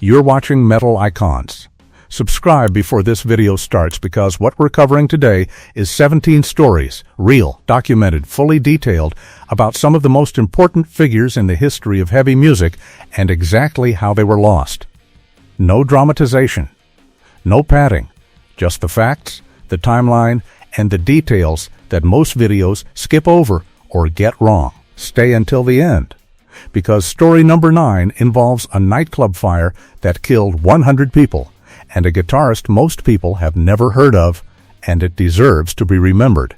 You're watching Metal Icons. Subscribe before this video starts because what we're covering today is 17 stories, real, documented, fully detailed, about some of the most important figures in the history of heavy music and exactly how they were lost. No dramatization, no padding, just the facts, the timeline, and the details that most videos skip over or get wrong. Stay until the end, because story number 9 involves a nightclub fire that killed 100 people, and a guitarist most people have never heard of, and it deserves to be remembered.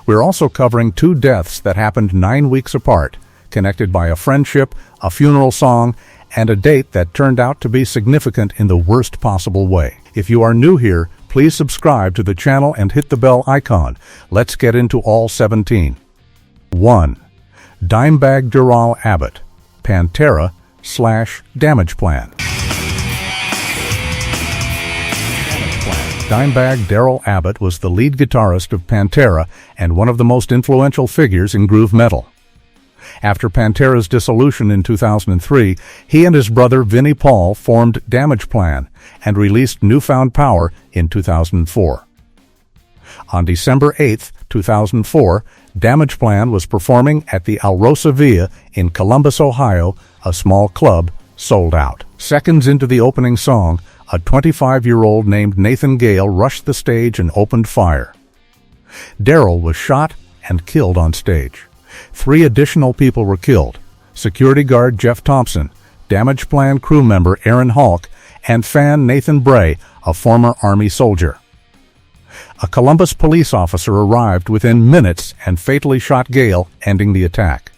We're also covering 2 deaths that happened 9 weeks apart, connected by a friendship, a funeral song, and a date that turned out to be significant in the worst possible way. If you are new here, please subscribe to the channel and hit the bell icon. Let's get into all 17. 1. Dimebag Darrell Abbott, Pantera/Damage Plan. Dimebag Darrell Abbott was the lead guitarist of Pantera and one of the most influential figures in groove metal. After Pantera's dissolution in 2003, he and his brother Vinnie formed Damage Plan and released Newfound Power in 2004. On December 8, 2004, Damage Plan was performing at the Alrosa Villa in Columbus, Ohio. A small club sold out. Seconds into the opening song, a 25-year-old named Nathan Gale rushed the stage and opened fire. Darrell was shot and killed on stage. 3 additional people were killed: security guard Jeff Thompson, Damage Plan crew member Aaron Halk, and fan Nathan Bray, a former Army soldier. A Columbus police officer arrived within minutes and fatally shot Gale, ending the attack.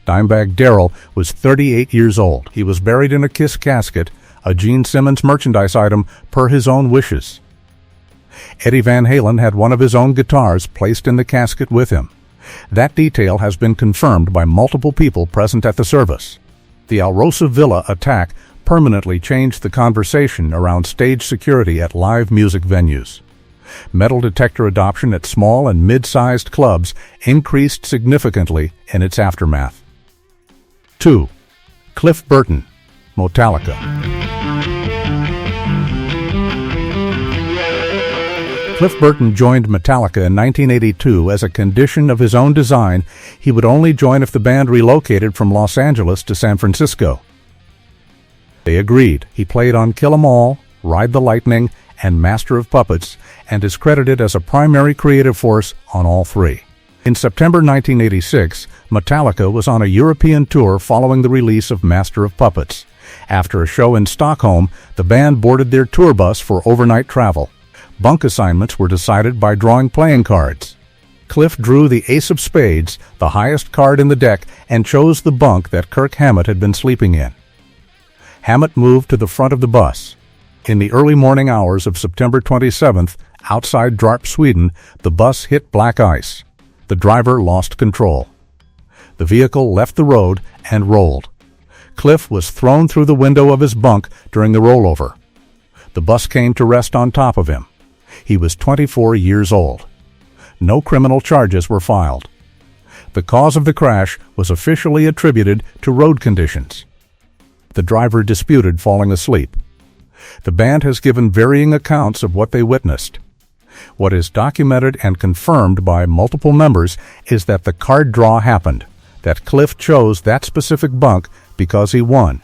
Dimebag Darrell was 38 years old. He was buried in a Kiss casket, a Gene Simmons merchandise item per his own wishes. Eddie Van Halen had one of his own guitars placed in the casket with him. That detail has been confirmed by multiple people present at the service. The Alrosa Villa attack permanently changed the conversation around stage security at live music venues. Metal detector adoption at small and mid-sized clubs increased significantly in its aftermath. 2. Cliff Burton, Metallica. Cliff Burton joined Metallica in 1982 as a condition of his own design. He would only join if the band relocated from Los Angeles to San Francisco. They agreed. He played on Kill 'Em All, Ride the Lightning, and Master of Puppets, and is credited as a primary creative force on all 3. In September 1986, Metallica was on a European tour following the release of Master of Puppets. After a show in Stockholm, the band boarded their tour bus for overnight travel. Bunk assignments were decided by drawing playing cards. Cliff drew the Ace of Spades, the highest card in the deck, and chose the bunk that Kirk Hammett had been sleeping in. Hammett moved to the front of the bus. In the early morning hours of September 27th, outside Dlarp, Sweden, the bus hit black ice. The driver lost control. The vehicle left the road and rolled. Cliff was thrown through the window of his bunk during the rollover. The bus came to rest on top of him. He was 24 years old. No criminal charges were filed. The cause of the crash was officially attributed to road conditions. The driver disputed falling asleep. The band has given varying accounts of what they witnessed. What is documented and confirmed by multiple members is that the card draw happened, that Cliff chose that specific bunk because he won,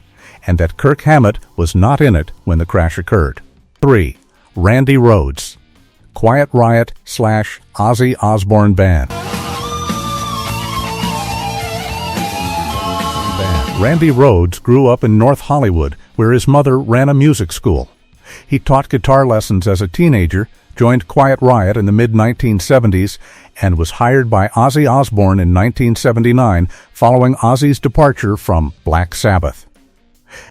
and that Kirk Hammett was not in it when the crash occurred. 3. Randy Rhoads, Quiet Riot / Ozzy Osbourne Band. Randy Rhoads grew up in North Hollywood, where his mother ran a music school. He taught guitar lessons as a teenager, joined Quiet Riot in the mid-1970s, and was hired by Ozzy Osbourne in 1979 following Ozzy's departure from Black Sabbath.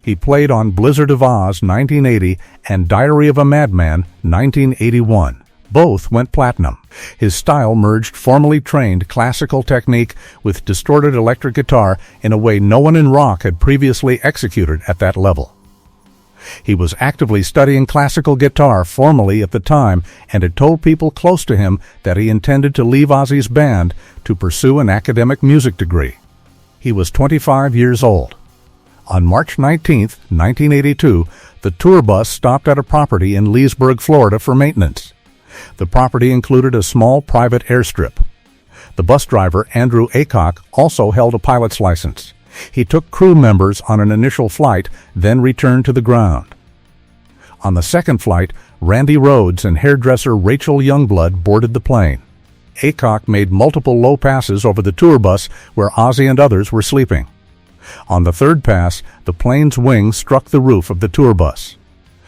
He played on Blizzard of Oz 1980 and Diary of a Madman 1981. Both went platinum. His style merged formally trained classical technique with distorted electric guitar in a way no one in rock had previously executed at that level. He was actively studying classical guitar formally at the time and had told people close to him that he intended to leave Ozzy's band to pursue an academic music degree. He was 25 years old. On March 19, 1982, the tour bus stopped at a property in Leesburg, Florida for maintenance. The property included a small private airstrip. The bus driver, Andrew Aycock, also held a pilot's license. He took crew members on an initial flight, then returned to the ground. On the second flight, Randy Rhoads and hairdresser Rachel Youngblood boarded the plane. Aycock made multiple low passes over the tour bus where Ozzy and others were sleeping. On the third pass, the plane's wing struck the roof of the tour bus.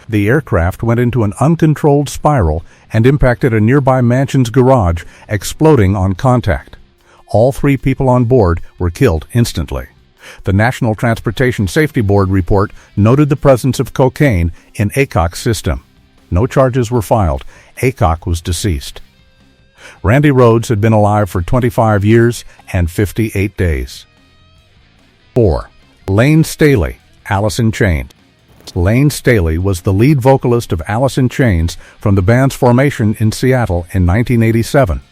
The aircraft went into an uncontrolled spiral and impacted a nearby mansion's garage, exploding on contact. All 3 people on board were killed instantly. The National Transportation Safety Board report noted the presence of cocaine in Aycock's system. No charges were filed. Aycock was deceased. Randy Rhoads had been alive for 25 years and 58 days. 4. Layne Staley, Alice in Chains. Layne Staley was the lead vocalist of Alice in Chains from the band's formation in Seattle in 1987.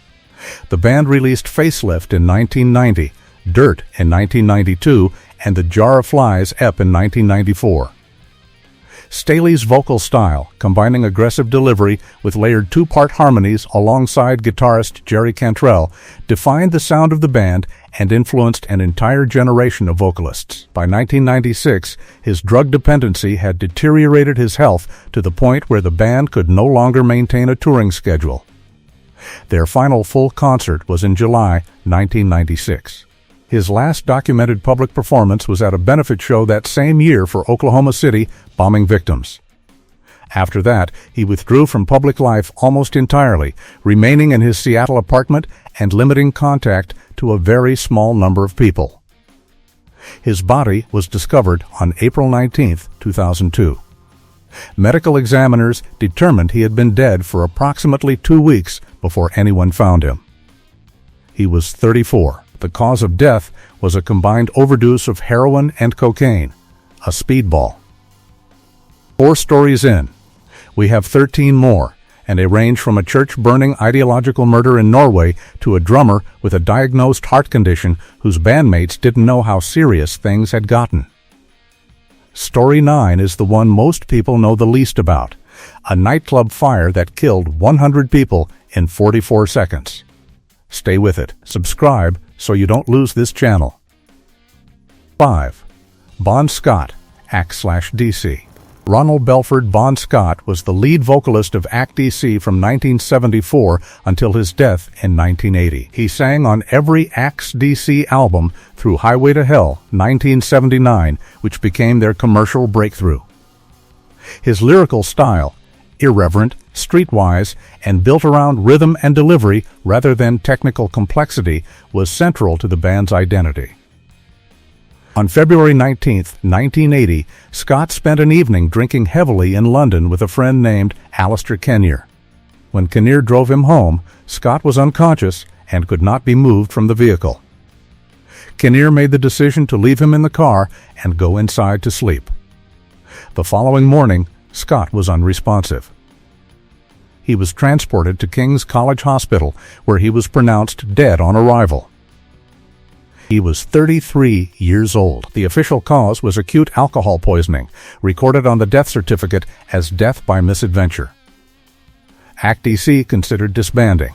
The band released Facelift in 1990, Dirt in 1992, and The Jar of Flies EP in 1994. Staley's vocal style, combining aggressive delivery with layered 2-part harmonies alongside guitarist Jerry Cantrell, defined the sound of the band and influenced an entire generation of vocalists. By 1996, his drug dependency had deteriorated his health to the point where the band could no longer maintain a touring schedule. Their final full concert was in July 1996. His last documented public performance was at a benefit show that same year for Oklahoma City bombing victims. After that, he withdrew from public life almost entirely, remaining in his Seattle apartment and limiting contact to a very small number of people. His body was discovered on April 19, 2002. Medical examiners determined he had been dead for approximately 2 weeks before anyone found him. He was 34. The cause of death was a combined overdose of heroin and cocaine, a speedball. 4 stories in, we have 13 more, and they range from a church-burning ideological murder in Norway to a drummer with a diagnosed heart condition whose bandmates didn't know how serious things had gotten. Story 9 is the one most people know the least about, a nightclub fire that killed 100 people in 44 seconds. Stay with it. Subscribe so you don't lose this channel. 5. Bon Scott, Act/DC. Ronald Belford Bon Scott was the lead vocalist of Act/DC from 1974 until his death in 1980. He sang on every Act/DC album through Highway to Hell, 1979, which became their commercial breakthrough. His lyrical style, irreverent, streetwise, and built around rhythm and delivery rather than technical complexity, was central to the band's identity. On February 19, 1980, Scott spent an evening drinking heavily in London with a friend named Alistair Kinnear. When Kinnear drove him home, Scott was unconscious and could not be moved from the vehicle. Kinnear made the decision to leave him in the car and go inside to sleep. The following morning, Scott was unresponsive. He was transported to King's College Hospital, where he was pronounced dead on arrival. He was 33 years old. The official cause was acute alcohol poisoning, recorded on the death certificate as death by misadventure. Act/DC considered disbanding.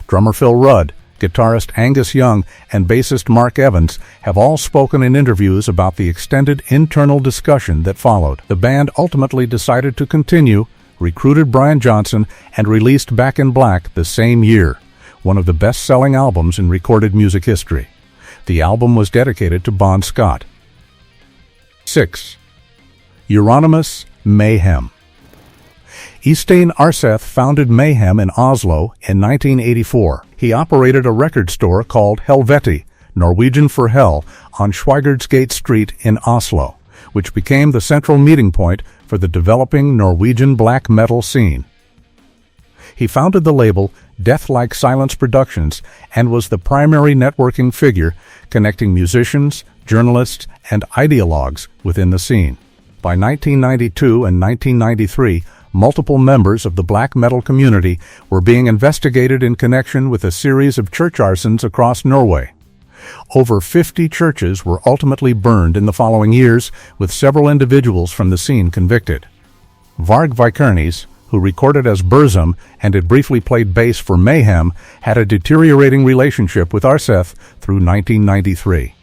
Drummer Phil Rudd, guitarist Angus Young, and bassist Mark Evans have all spoken in interviews about the extended internal discussion that followed. The band ultimately decided to continue, recruited Brian Johnson, and released Back in Black the same year, one of the best-selling albums in recorded music history. The album was dedicated to Bon Scott. 6. Euronymous, Mayhem. Eystein Aarseth founded Mayhem in Oslo in 1984. He operated a record store called Helvete, Norwegian for Hell, on Schweigardsgate Street in Oslo, which became the central meeting point for the developing Norwegian black metal scene. He founded the label Death Like Silence Productions and was the primary networking figure connecting musicians, journalists, and ideologues within the scene. By 1992 and 1993, multiple members of the black metal community were being investigated in connection with a series of church arsons across Norway. Over 50 churches were ultimately burned in the following years, with several individuals from the scene convicted. Varg Vikernes, who recorded as Burzum and had briefly played bass for Mayhem, had a deteriorating relationship with Arseth through 1993.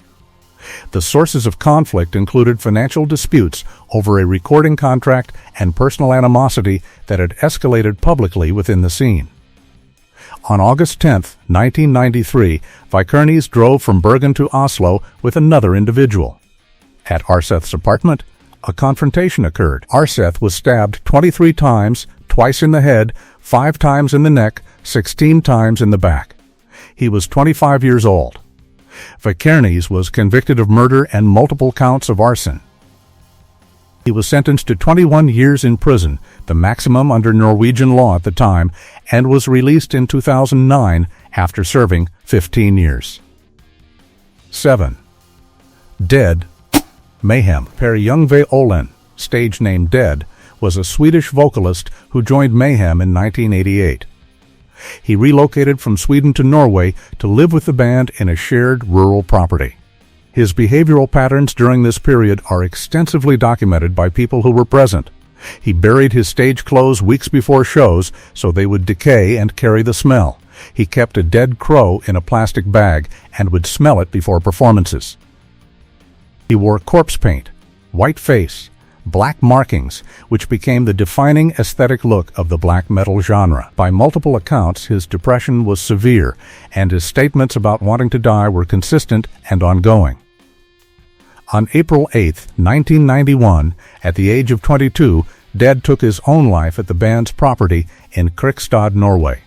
The sources of conflict included financial disputes over a recording contract and personal animosity that had escalated publicly within the scene. On August 10, 1993, Vikernes drove from Bergen to Oslo with another individual. At Arseth's apartment, a confrontation occurred. Arseth was stabbed 23 times, twice in the head, 5 times in the neck, 16 times in the back. He was 25 years old. Vikernes was convicted of murder and multiple counts of arson. He was sentenced to 21 years in prison, the maximum under Norwegian law at the time, and was released in 2009 after serving 15 years. 7. Dead. Mayhem. Per Yngve Olen, stage name Dead, was a Swedish vocalist who joined Mayhem in 1988. He relocated from Sweden to Norway to live with the band in a shared rural property. His behavioral patterns during this period are extensively documented by people who were present. He buried his stage clothes weeks before shows so they would decay and carry the smell. He kept a dead crow in a plastic bag and would smell it before performances. He wore corpse paint, white face, black markings, which became the defining aesthetic look of the black metal genre. By multiple accounts, his depression was severe, and his statements about wanting to die were consistent and ongoing. On April 8, 1991, at the age of 22, Dead took his own life at the band's property in Krikstad, Norway.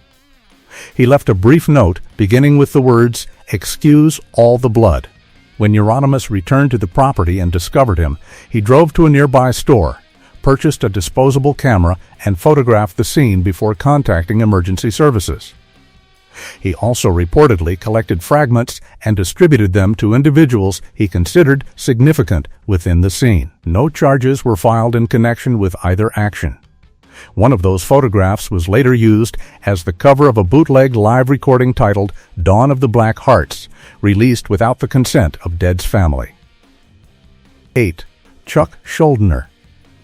He left a brief note beginning with the words, "Excuse all the blood." When Euronymous returned to the property and discovered him, he drove to a nearby store, purchased a disposable camera, and photographed the scene before contacting emergency services. He also reportedly collected fragments and distributed them to individuals he considered significant within the scene. No charges were filed in connection with either action. One of those photographs was later used as the cover of a bootleg live recording titled Dawn of the Black Hearts, released without the consent of Dead's family. 8. Chuck Schuldiner.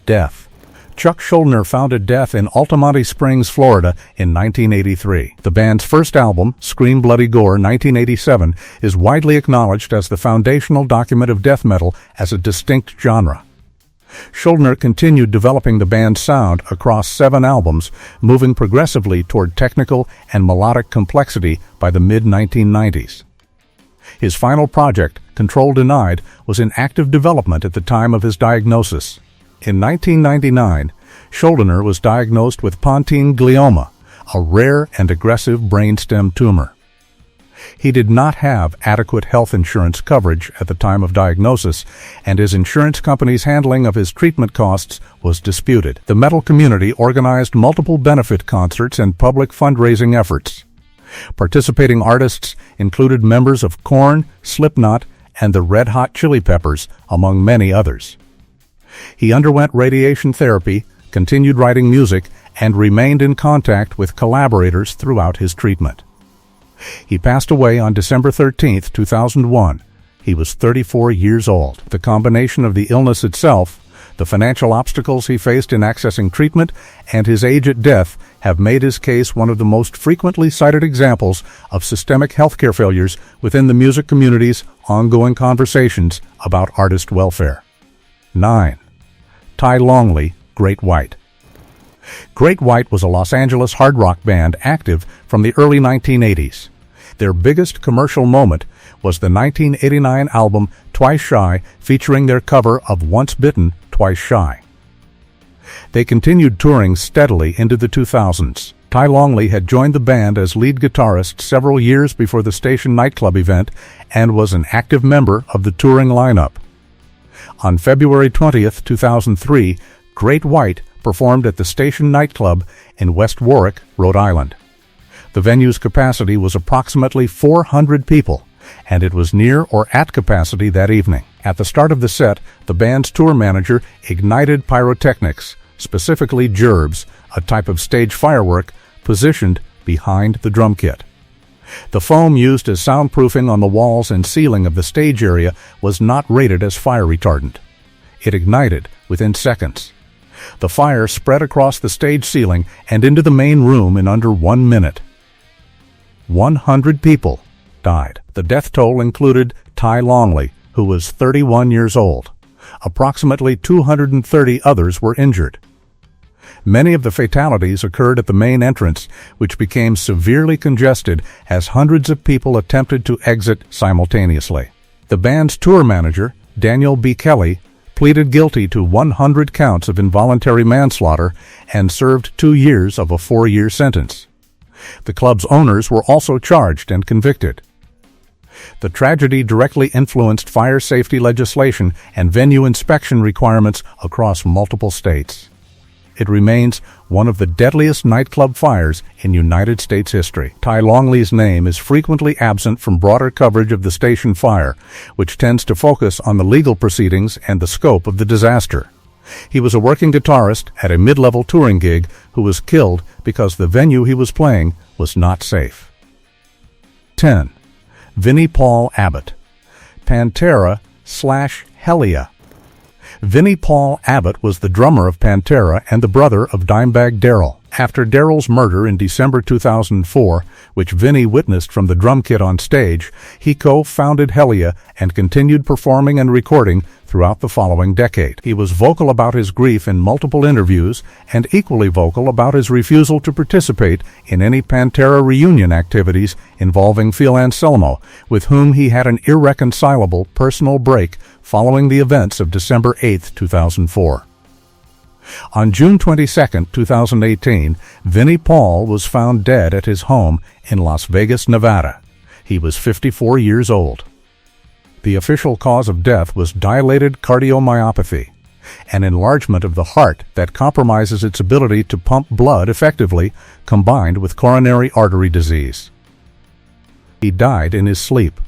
Death. Chuck Schuldiner founded Death in Altamonte Springs, Florida in 1983. The band's first album, Scream Bloody Gore 1987, is widely acknowledged as the foundational document of death metal as a distinct genre. Schuldiner continued developing the band's sound across 7 albums, moving progressively toward technical and melodic complexity by the mid-1990s. His final project, Control Denied, was in active development at the time of his diagnosis. In 1999, Schuldiner was diagnosed with pontine glioma, a rare and aggressive brainstem tumor. He did not have adequate health insurance coverage at the time of diagnosis, and his insurance company's handling of his treatment costs was disputed. The metal community organized multiple benefit concerts and public fundraising efforts. Participating artists included members of Korn, Slipknot, and the Red Hot Chili Peppers, among many others. He underwent radiation therapy, continued writing music, and remained in contact with collaborators throughout his treatment. He passed away on December 13, 2001. He was 34 years old. The combination of the illness itself, the financial obstacles he faced in accessing treatment, and his age at death have made his case one of the most frequently cited examples of systemic healthcare failures within the music community's ongoing conversations about artist welfare. 9. Ty Longley, Great White. Great White was a Los Angeles hard rock band active from the early 1980s. Their biggest commercial moment was the 1989 album Twice Shy, featuring their cover of Once Bitten, Twice Shy. They continued touring steadily into the 2000s. Ty Longley had joined the band as lead guitarist several years before the Station nightclub event and was an active member of the touring lineup. On February 20, 2003, Great White performed at the Station nightclub in West Warwick, Rhode Island. The venue's capacity was approximately 400 people, and it was near or at capacity that evening. At the start of the set, the band's tour manager ignited pyrotechnics, specifically gerbs, a type of stage firework, positioned behind the drum kit. The foam used as soundproofing on the walls and ceiling of the stage area was not rated as fire retardant. It ignited within seconds. The fire spread across the stage ceiling and into the main room in under 1 minute. 100 people died. The death toll included Ty Longley, who was 31 years old. Approximately 230 others were injured. Many of the fatalities occurred at the main entrance, which became severely congested as hundreds of people attempted to exit simultaneously. The band's tour manager, Daniel B. Kelly, pleaded guilty to 100 counts of involuntary manslaughter and served 2 years of a 4-year sentence. The club's owners were also charged and convicted. The tragedy directly influenced fire safety legislation and venue inspection requirements across multiple states. It remains one of the deadliest nightclub fires in United States history. Ty Longley's name is frequently absent from broader coverage of the station fire, which tends to focus on the legal proceedings and the scope of the disaster. He was a working guitarist at a mid-level touring gig who was killed because the venue he was playing was not safe. 10. Vinnie Paul Abbott. Pantera/Helia. Vinnie Paul Abbott was the drummer of Pantera and the brother of Dimebag Darrell. After Darrell's murder in December 2004, which Vinnie witnessed from the drum kit on stage, he co-founded Helia and continued performing and recording throughout the following decade. He was vocal about his grief in multiple interviews and equally vocal about his refusal to participate in any Pantera reunion activities involving Phil Anselmo, with whom he had an irreconcilable personal break following the events of December 8, 2004. On June 22, 2018, Vinnie Paul was found dead at his home in Las Vegas, Nevada. He was 54 years old. The official cause of death was dilated cardiomyopathy, an enlargement of the heart that compromises its ability to pump blood effectively, combined with coronary artery disease. He died in his sleep.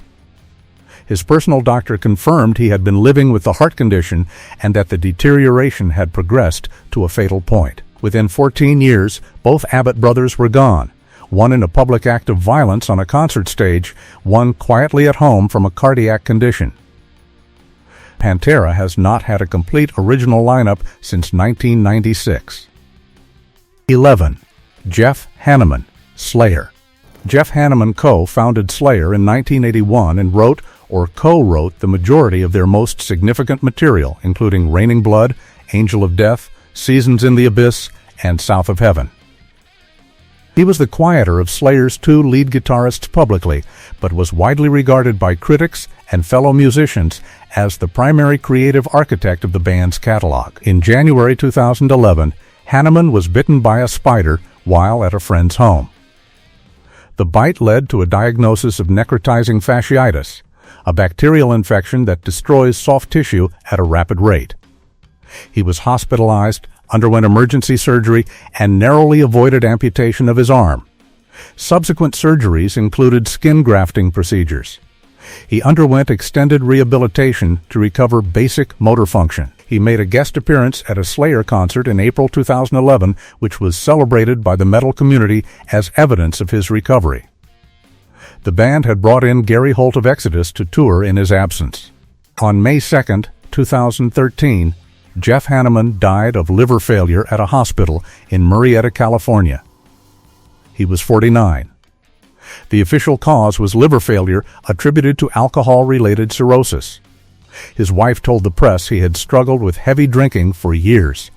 His personal doctor confirmed he had been living with the heart condition and that the deterioration had progressed to a fatal point. Within 14 years, both Abbott brothers were gone, one in a public act of violence on a concert stage, one quietly at home from a cardiac condition. Pantera has not had a complete original lineup since 1996. 11. Jeff Hanneman, Slayer. Jeff Hanneman co-founded Slayer in 1981 and wrote or co-wrote the majority of their most significant material, including Raining Blood, Angel of Death, Seasons in the Abyss, and South of Heaven. He was the quieter of Slayer's 2 lead guitarists publicly, but was widely regarded by critics and fellow musicians as the primary creative architect of the band's catalog. In January 2011, Hanneman was bitten by a spider while at a friend's home. The bite led to a diagnosis of necrotizing fasciitis, a bacterial infection that destroys soft tissue at a rapid rate. He was hospitalized, underwent emergency surgery, and narrowly avoided amputation of his arm. Subsequent surgeries included skin grafting procedures. He underwent extended rehabilitation to recover basic motor function. He made a guest appearance at a Slayer concert in April 2011, which was celebrated by the metal community as evidence of his recovery. The band had brought in Gary Holt of Exodus to tour in his absence. On May 2, 2013, Jeff Hanneman died of liver failure at a hospital in Murrieta, California. He was 49. The official cause was liver failure attributed to alcohol-related cirrhosis. His wife told the press he had struggled with heavy drinking for years,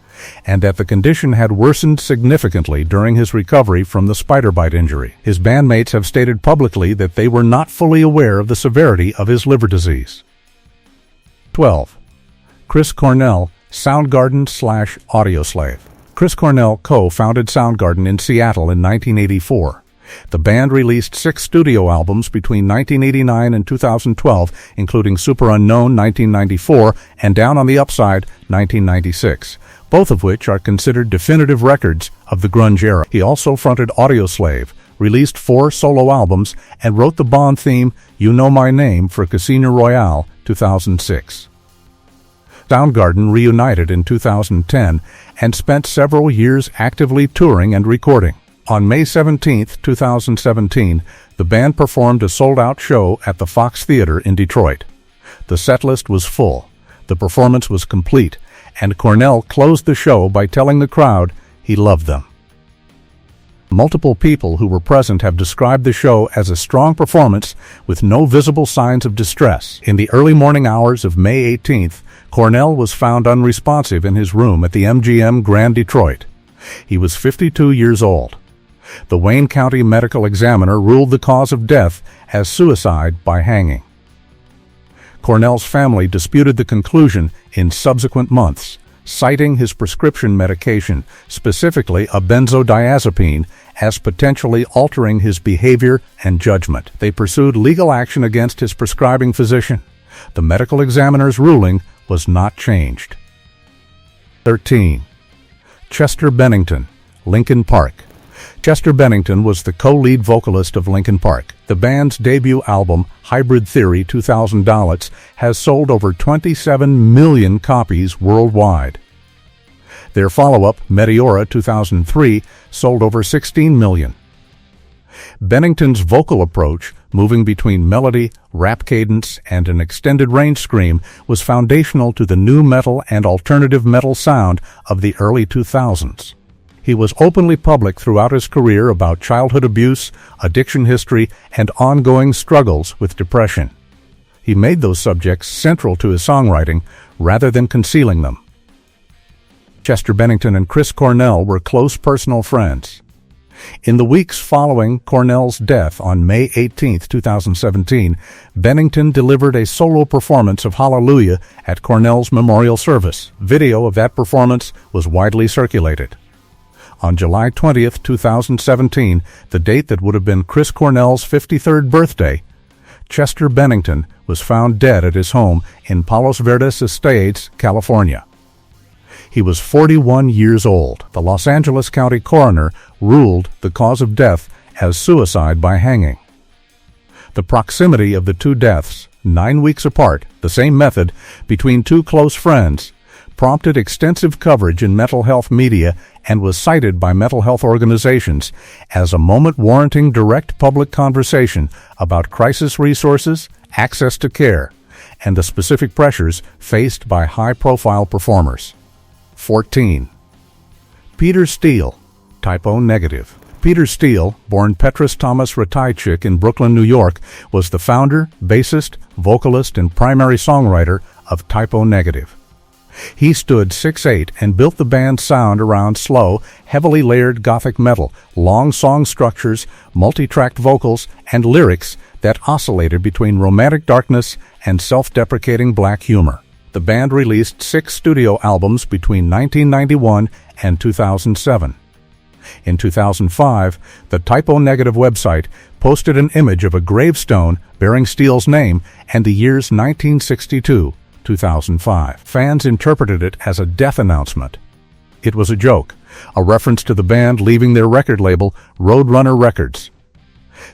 and that the condition had worsened significantly during his recovery from the spider bite injury. His bandmates have stated publicly that they were not fully aware of the severity of his liver disease. 12. Chris Cornell, Soundgarden/Audioslave. Chris Cornell co-founded Soundgarden in Seattle in 1984. The band released 6 studio albums between 1989 and 2012, including Super Unknown 1994 and Down on the Upside 1996, both of which are considered definitive records of the grunge era. He also fronted Audioslave, released 4 solo albums, and wrote the Bond theme You Know My Name for Casino Royale 2006. Soundgarden reunited in 2010 and spent several years actively touring and recording. On May 17, 2017, The band performed a sold-out show at the Fox Theater in Detroit. The setlist was full, the performance was complete, and Cornell closed the show by telling the crowd he loved them. Multiple people who were present have described the show as a strong performance with no visible signs of distress. In the early morning hours of May 18th, Cornell was found unresponsive in his room at the MGM Grand Detroit. He was 52 years old. The Wayne County Medical Examiner ruled the cause of death as suicide by hanging. Cornell's family disputed the conclusion in subsequent months, citing his prescription medication, specifically a benzodiazepine, as potentially altering his behavior and judgment. They pursued legal action against his prescribing physician. The medical examiner's ruling was not changed. 13. Chester Bennington, Linkin Park. Chester Bennington was the co-lead vocalist of Linkin Park. The band's debut album, Hybrid Theory 2000 Dalits, has sold over 27 million copies worldwide. Their follow-up, Meteora 2003, sold over 16 million. Bennington's vocal approach, moving between melody, rap cadence, and an extended range scream, was foundational to the nu metal and alternative metal sound of the early 2000s. He was openly public throughout his career about childhood abuse, addiction history, and ongoing struggles with depression. He made those subjects central to his songwriting rather than concealing them. Chester Bennington and Chris Cornell were close personal friends. In the weeks following Cornell's death on May 18, 2017, Bennington delivered a solo performance of Hallelujah at Cornell's memorial service. Video of that performance was widely circulated. On July 20, 2017, the date that would have been Chris Cornell's 53rd birthday, Chester Bennington was found dead at his home in Palos Verdes Estates, California. He was 41 years old. The Los Angeles County coroner ruled the cause of death as suicide by hanging. The proximity of the two deaths, 9 weeks apart, the same method, between two close friends, prompted extensive coverage in mental health media and was cited by mental health organizations as a moment warranting direct public conversation about crisis resources, access to care, and the specific pressures faced by high-profile performers. 14. Peter Steele, typo negative. Peter Steele, born Petrus Thomas Ratajczyk in Brooklyn, New York, was the founder, bassist, vocalist, and primary songwriter of Typo Negative. He stood 6'8" and built the band's sound around slow, heavily layered gothic metal, long song structures, multi-tracked vocals, and lyrics that oscillated between romantic darkness and self-deprecating black humor. The band released 6 studio albums between 1991 and 2007. In 2005, the Typo Negative website posted an image of a gravestone bearing Steele's name and the years 1962-2005. Fans interpreted it as a death announcement. It was a joke, a reference to the band leaving their record label, Roadrunner Records.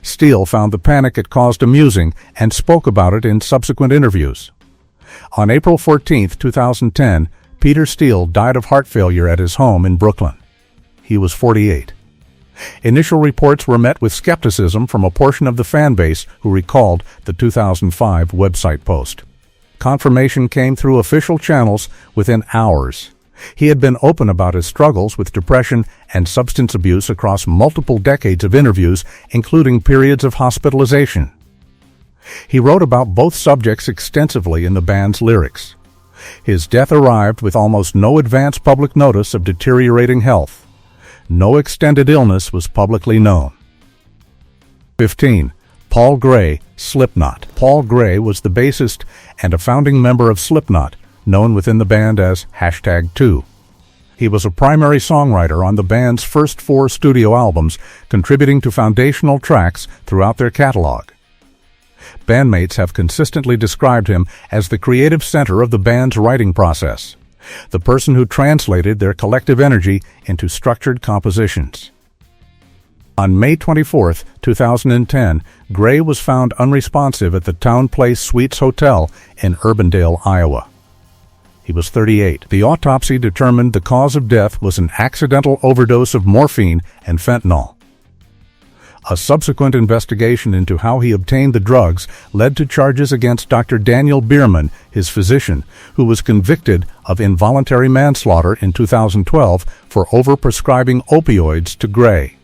Steele found the panic it caused amusing and spoke about it in subsequent interviews. On April 14, 2010, Peter Steele died of heart failure at his home in Brooklyn. He was 48. Initial reports were met with skepticism from a portion of the fan base who recalled the 2005 website post. Confirmation came through official channels within hours. He had been open about his struggles with depression and substance abuse across multiple decades of interviews, including periods of hospitalization. He wrote about both subjects extensively in the band's lyrics. His death arrived with almost no advance public notice of deteriorating health. No extended illness was publicly known. 15. Paul Gray, Slipknot. Paul Gray was the bassist and a founding member of Slipknot, known within the band as #2. He was a primary songwriter on the band's first 4 studio albums, contributing to foundational tracks throughout their catalog. Bandmates have consistently described him as the creative center of the band's writing process, the person who translated their collective energy into structured compositions. On May 24, 2010, Gray was found unresponsive at the Town Place Suites Hotel in Urbandale, Iowa. He was 38. The autopsy determined the cause of death was an accidental overdose of morphine and fentanyl. A subsequent investigation into how he obtained the drugs led to charges against Dr. Daniel Bierman, his physician, who was convicted of involuntary manslaughter in 2012 for overprescribing opioids to Gray.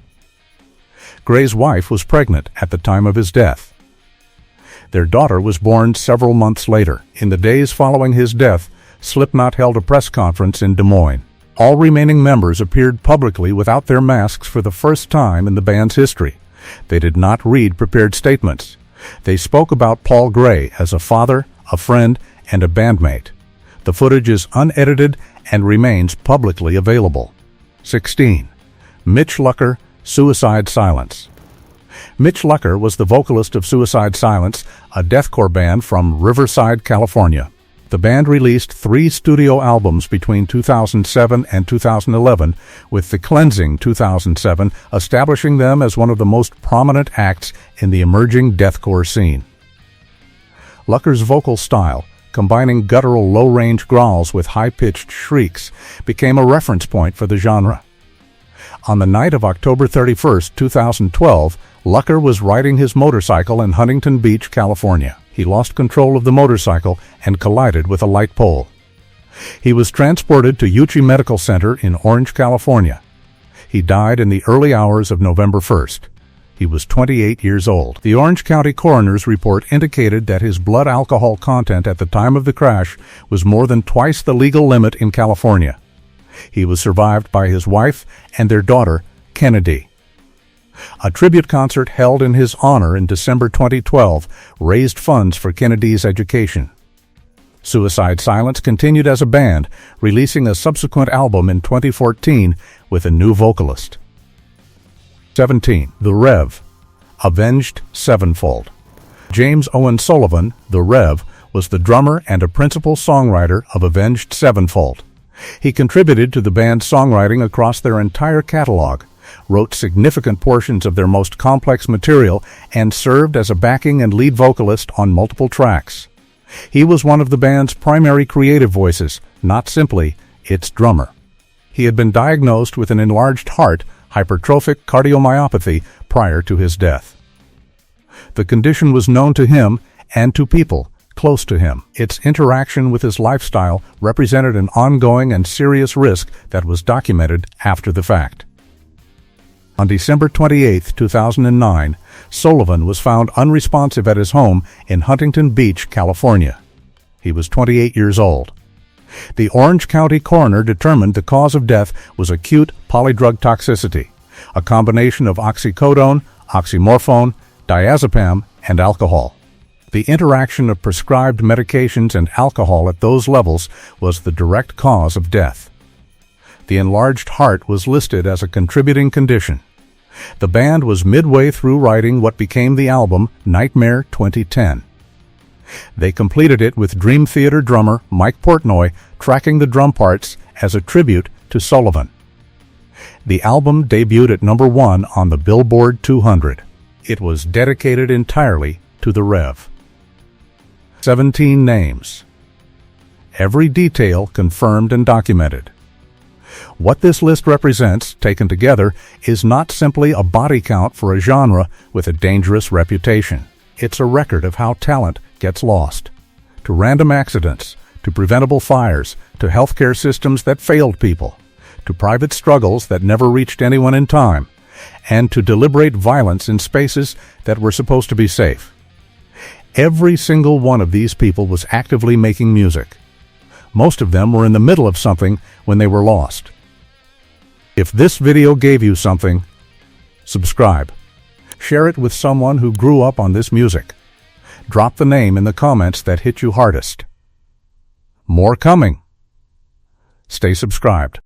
Gray's wife was pregnant at the time of his death. Their daughter was born several months later. In the days following his death, Slipknot held a press conference in Des Moines. All remaining members appeared publicly without their masks for the first time in the band's history. They did not read prepared statements. They spoke about Paul Gray as a father, a friend, and a bandmate. The footage is unedited and remains publicly available. 16. Mitch Lucker, Suicide Silence. Mitch Lucker was the vocalist of Suicide Silence, a deathcore band from Riverside, California. The band released 3 studio albums between 2007 and 2011, with The Cleansing 2007 establishing them as one of the most prominent acts in the emerging deathcore scene. Lucker's vocal style, combining guttural low-range growls with high-pitched shrieks, became a reference point for the genre. On the night of October 31, 2012, Lucker was riding his motorcycle in Huntington Beach, California. He lost control of the motorcycle and collided with a light pole. He was transported to UCHI Medical Center in Orange, California. He died in the early hours of November 1st. He was 28 years old. The Orange County coroner's report indicated that his blood alcohol content at the time of the crash was more than twice the legal limit in California. He was survived by his wife and their daughter, Kennedy. A tribute concert held in his honor in December 2012 raised funds for Kennedy's education. Suicide Silence continued as a band, releasing a subsequent album in 2014 with a new vocalist. 17. The Rev, Avenged Sevenfold. James Owen Sullivan, the Rev, was the drummer and a principal songwriter of Avenged Sevenfold. He contributed to the band's songwriting across their entire catalog, wrote significant portions of their most complex material, and served as a backing and lead vocalist on multiple tracks. He was one of the band's primary creative voices, not simply its drummer. He had been diagnosed with an enlarged heart, hypertrophic cardiomyopathy, prior to his death. The condition was known to him and to people close to him. Its interaction with his lifestyle represented an ongoing and serious risk that was documented after the fact. On December 28, 2009, Sullivan was found unresponsive at his home in Huntington Beach, California. He was 28 years old. The Orange County coroner determined the cause of death was acute polydrug toxicity, a combination of oxycodone, oxymorphone, diazepam, and alcohol. The interaction of prescribed medications and alcohol at those levels was the direct cause of death. The enlarged heart was listed as a contributing condition. The band was midway through writing what became the album Nightmare 2010. They completed it with Dream Theater drummer Mike Portnoy tracking the drum parts as a tribute to Sullivan. The album debuted at number 1 on the Billboard 200. It was dedicated entirely to the Rev. 17 names. Every detail confirmed and documented. What this list represents, taken together, is not simply a body count for a genre with a dangerous reputation. It's a record of how talent gets lost. To random accidents, to preventable fires, to healthcare systems that failed people, to private struggles that never reached anyone in time, and to deliberate violence in spaces that were supposed to be safe. Every single one of these people was actively making music. Most of them were in the middle of something when they were lost. If this video gave you something, subscribe. Share it with someone who grew up on this music. Drop the name in the comments that hit you hardest. More coming. Stay subscribed.